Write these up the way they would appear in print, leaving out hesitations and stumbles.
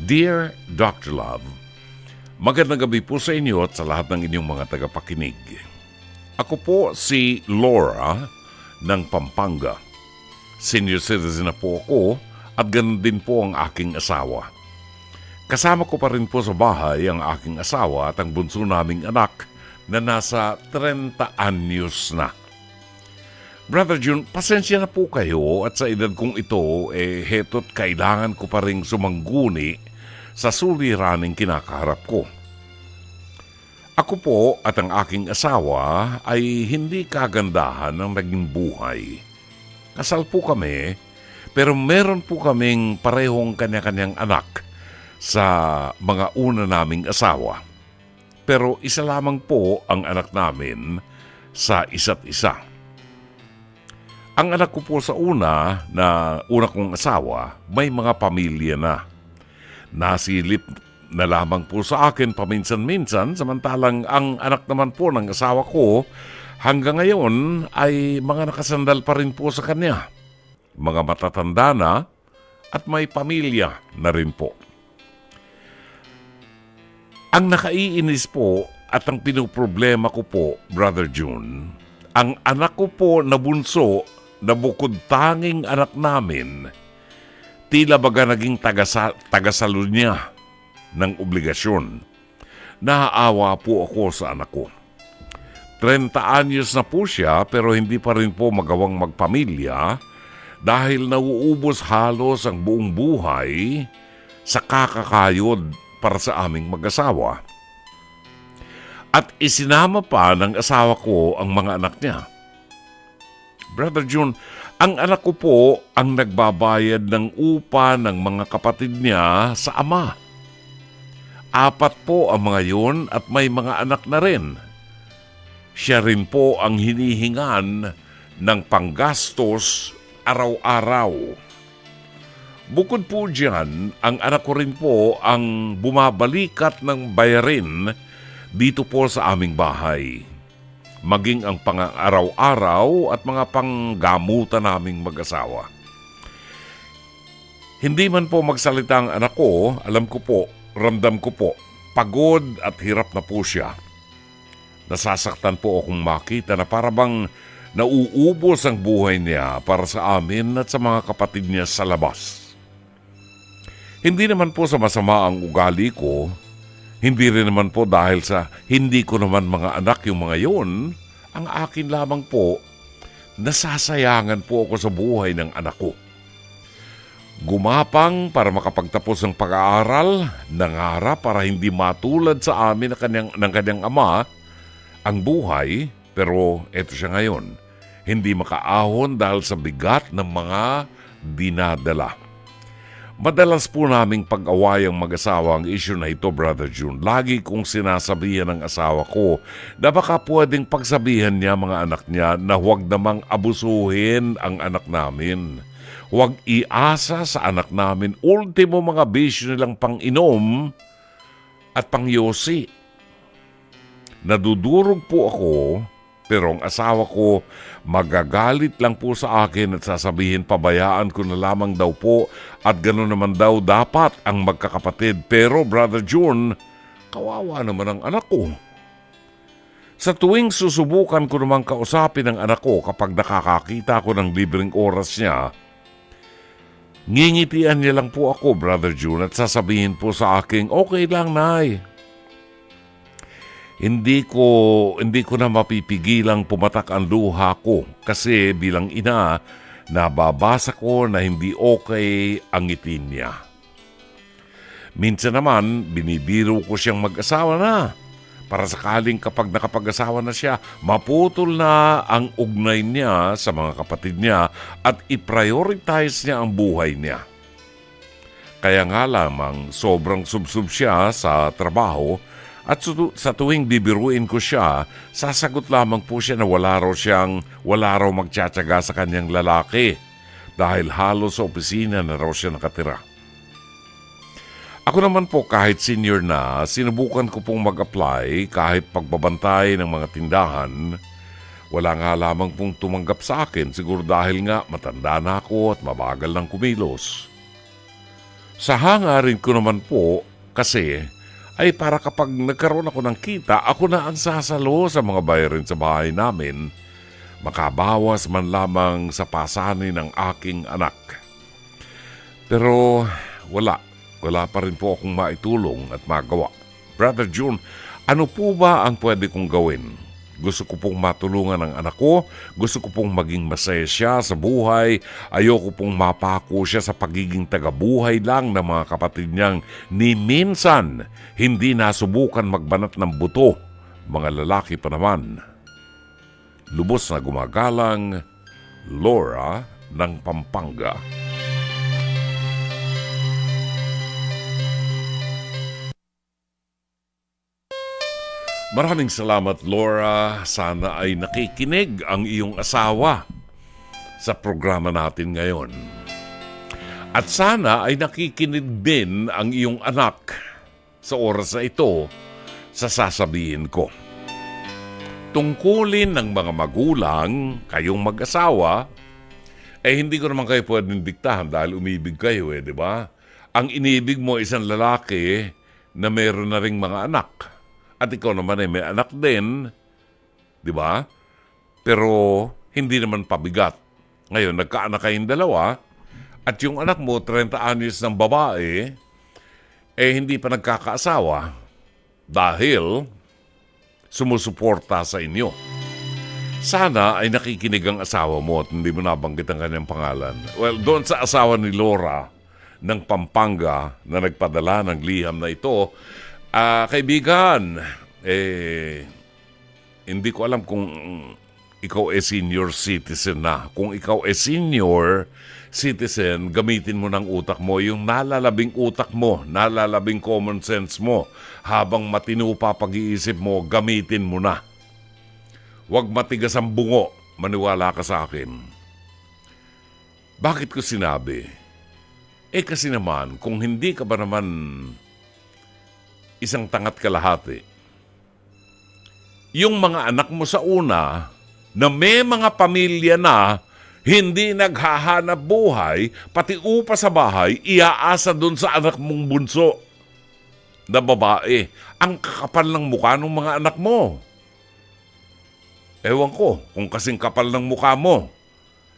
Dear Dr. Love, magandang gabi po sa inyo at sa lahat ng inyong mga tagapakinig. Ako po si Laura ng Pampanga. Senior citizen na po ako at ganun din po ang aking asawa. Kasama ko pa rin po sa bahay ang aking asawa at ang bunso naming anak na nasa 30 anyos na. Brother June, pasensya na po kayo at sa edad kong ito, heto't kailangan ko pa rin sumangguni sa suliraning kinakaharap ko. Ako po at ang aking asawa ay hindi kagandahan ng naging buhay. Kasal po kami, pero meron po kaming parehong kanya-kanyang anak sa mga una naming asawa. Pero isa lamang po ang anak namin sa isa't isa. Ang anak ko po sa una kong asawa, may mga pamilya na. Nasilip na lamang po sa akin paminsan-minsan, samantalang ang anak naman po ng asawa ko hanggang ngayon ay mga nakasandal pa rin po sa kanya. Mga matatanda na at may pamilya na rin po. Ang nakaiinis po at ang pinoproblema ko po, Brother June, ang anak ko po na bunso na bukod tanging anak namin, tila baga naging tagasalo niya ng obligasyon. Naaawa po ako sa anak ko. 30 anyos na po siya pero hindi pa rin po magawang magpamilya dahil nauubos halos ang buong buhay sa kakakayod para sa aming mag-asawa. At isinama pa ng asawa ko ang mga anak niya. Brother June, ang anak ko po ang nagbabayad ng upa ng mga kapatid niya sa ama. 4 po ang mga yun at may mga anak na rin. Siya rin po ang hinihingan ng panggastos araw-araw. Bukod po dyan, ang anak ko rin po ang bumabalikat ng bayarin dito po sa aming bahay. Maging ang pang-araw-araw at mga panggamutan naming mag-asawa. Hindi man po magsalita ang anak ko, alam ko po, ramdam ko po, pagod at hirap na po siya. Nasasaktan po akong makita na parabang nauubos ang buhay niya para sa amin at sa mga kapatid niya sa labas. Hindi naman po sa masama ang ugali ko, hindi rin naman po dahil sa hindi ko naman mga anak yung mga yun, ang akin lamang po, nasasayangan po ako sa buhay ng anak ko. Gumapang para makapagtapos ng pag-aaral, nangarap para hindi matulad sa amin ng kanyang ama ang buhay, pero eto siya ngayon, hindi makaahon dahil sa bigat ng mga dinadala. Madalas po naming pag-away ang mag-asawa ang issue na ito, Brother June. Lagi kong sinasabihan ng asawa ko na baka pwedeng pagsabihan niya mga anak niya na huwag namang abusuhin ang anak namin. Huwag iasa sa anak namin ultimo mga bisyo nilang pang-inom at pang-yosi. Nadudurog po ako, pero ang asawa ko magagalit lang po sa akin at sasabihin pabayaan ko na lamang daw po at gano'n naman daw dapat ang magkakapatid. Pero Brother June, kawawa naman ang anak ko. Sa tuwing susubukan ko namang kausapin ang anak ko kapag nakakakita ko ng libreng oras niya, ngingitian niya lang po ako, Brother June, at sasabihin po sa akin, okay lang, Nay. Hindi ko na mapipigilang pumatak ang luha ko kasi bilang ina, nababasa ko na hindi okay ang ngiti niya. Minsan naman, binibiro ko siyang mag-asawa na para sakaling kapag nakapag-asawa na siya, maputol na ang ugnay niya sa mga kapatid niya at i-prioritize niya ang buhay niya. Kaya nga lamang sobrang subsub siya sa trabaho. At sa tuwing bibiruin ko siya, sasagot lamang po siya na wala raw magtsatsaga sa kanyang lalaki dahil halos sa opisina na raw siya nakatira. Ako naman po kahit senior na, sinubukan ko pong mag-apply kahit pagbabantay ng mga tindahan. Wala nga lamang pong tumanggap sa akin siguro dahil nga matanda na ako at mabagal ng kumilos. Sa hangarin ko naman po kasi ay para kapag nagkaroon ako ng kita, ako na ang sasalo sa mga bayarin sa bahay namin, makabawas man lamang sa pasanin ng aking anak. Pero wala pa rin po akong maitulong at magawa. Brother June, ano po ba ang pwede kong gawin? Gusto ko pong matulungan ang anak ko, gusto ko pong maging masaya siya sa buhay, ayoko pong mapako siya sa pagiging tagabuhay lang ng mga kapatid niyang ni minsan hindi nasubukan magbanat ng buto, mga lalaki pa naman. Lubos na gumagalang, Laura ng Pampanga. Maraming salamat, Laura. Sana ay nakikinig ang iyong asawa sa programa natin ngayon. At sana ay nakikinig din ang iyong anak sa oras na ito sa sasabihin ko. Tungkulin ng mga magulang, kayong mag-asawa, hindi ko naman kayo pwedeng diktahan dahil umibig kayo di ba? Ang inibig mo isang lalaki na mayroon na ring mga anak. At ikaw naman may anak din, di ba? Pero hindi naman pabigat. Ngayon, nagkaanak kayong dalawa, at yung anak mo, 30 anyos ng babae, hindi pa nagkakaasawa dahil sumusuporta sa inyo. Sana ay nakikinig ang asawa mo at hindi mo nabanggit ang kanyang pangalan. Well, doon sa asawa ni Laura ng Pampanga na nagpadala ng liham na ito, kaibigan, hindi ko alam kung ikaw senior citizen na. Kung ikaw senior citizen, gamitin mo ng utak mo, yung nalalabing utak mo, nalalabing common sense mo. Habang matino pa pag-iisip mo, gamitin mo na. Huwag matigas ang bungo, maniwala ka sa akin. Bakit ko sinabi? Kasi naman, kung hindi ka ba naman isang tangat kalahati, yung mga anak mo sa una na may mga pamilya na hindi naghahanap buhay, pati upa sa bahay, iaasa doon sa anak mong bunso na babae. Ang kakapal ng mukha ng mga anak mo. Ewan ko kung kasing kapal ng mukha mo.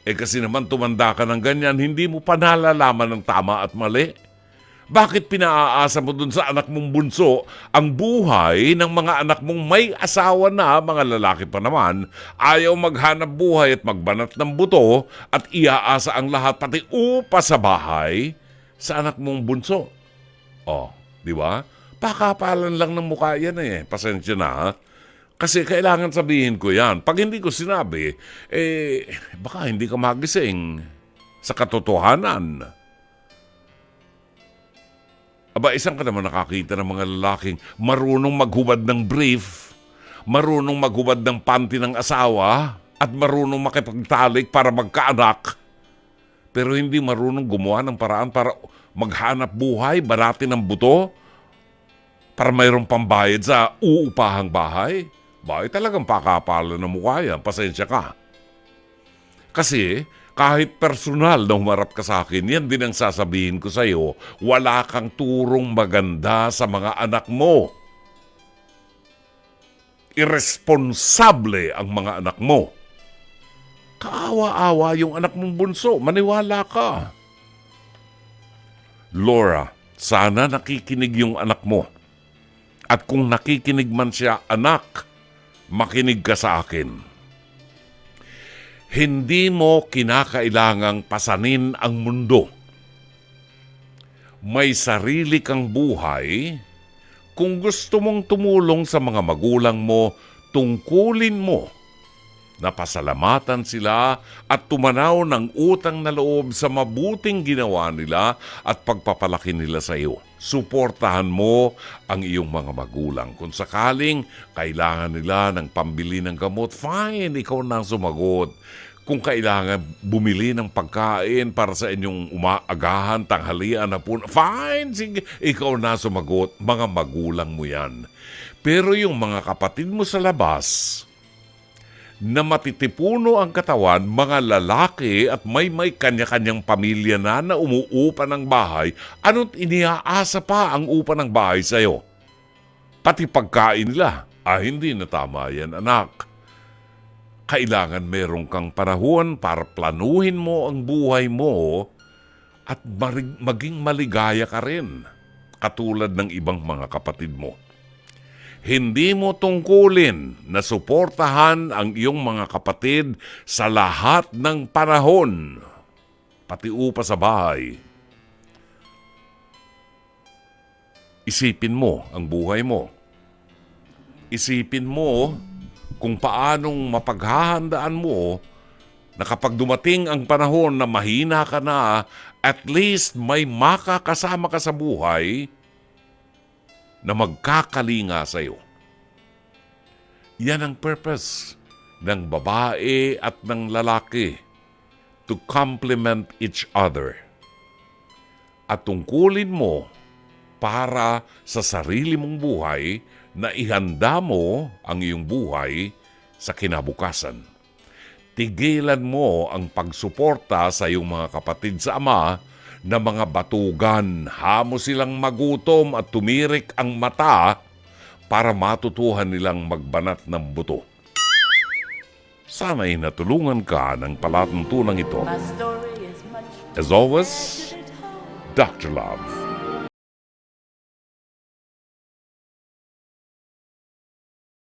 Kasi naman tumanda ka ng ganyan, hindi mo pa nalalaman ng tama at mali. Bakit pinaaasa mo dun sa anak mong bunso ang buhay ng mga anak mong may asawa na, mga lalaki pa naman, ayaw maghanap buhay at magbanat ng buto at iaasa ang lahat pati upa sa bahay sa anak mong bunso? Di ba? Pakapalan lang ng mukha yan Pasensya na ha. Kasi kailangan sabihin ko yan. Pag hindi ko sinabi, baka hindi ka magising sa katotohanan. Isang ka naman nakakita ng mga lalaking marunong maghubad ng brief, marunong maghubad ng panty ng asawa, at marunong makipagtalik para magkaanak. Pero hindi marunong gumawa ng paraan para maghanap buhay, baratin ng buto, para mayroong pambayad sa uupahang bahay. Talagang pakapalan ng mukha yan. Pasensya ka. Kasi kahit personal na humarap ka sa akin, yan din ang sasabihin ko sa iyo, wala kang turong maganda sa mga anak mo. Irresponsable ang mga anak mo. Kaawa-awa yung anak mong bunso, maniwala ka. Laura, sana nakikinig yung anak mo. At kung nakikinig man siya, anak, makinig ka sa akin. Hindi mo kinakailangang pasanin ang mundo. May sarili kang buhay. Kung gusto mong tumulong sa mga magulang mo, tungkulin mo na pasalamatan sila at tumanaw ng utang na loob sa mabuting ginawa nila at pagpapalaki nila sa iyo. Suportahan mo ang iyong mga magulang. Kung sakaling kailangan nila ng pambili ng gamot, fine, ikaw na sumagot. Kung kailangan bumili ng pagkain para sa inyong umaagahan, tanghalian na po, fine, sige, ikaw na sumagot. Mga magulang mo yan. Pero yung mga kapatid mo sa labas, na matitipuno ang katawan, mga lalaki at may kanya-kanyang pamilya na umuupa ng bahay, ano't iniaasa pa ang upa ng bahay sa'yo? Pati pagkain nila, hindi na tama yan, anak. Kailangan meron kang panahon para planuhin mo ang buhay mo at maging maligaya ka rin, katulad ng ibang mga kapatid mo. Hindi mo tungkulin na suportahan ang iyong mga kapatid sa lahat ng panahon, pati upa sa bahay. Isipin mo ang buhay mo. Isipin mo kung paanong mapaghahandaan mo na kapag dumating ang panahon na mahina ka na, at least may makakasama ka sa buhay na magkakalinga sa iyo. Yan ang purpose ng babae at ng lalaki, to complement each other. At tungkulin mo para sa sarili mong buhay na ihanda mo ang iyong buhay sa kinabukasan. Tigilan mo ang pagsuporta sa iyong mga kapatid sa ama na mga batugan, hamo silang magutom at tumirik ang mata para matutuhan nilang magbanat ng buto. Sana'y natulungan ka ng palatuntunang ito. As always, Dr. Love.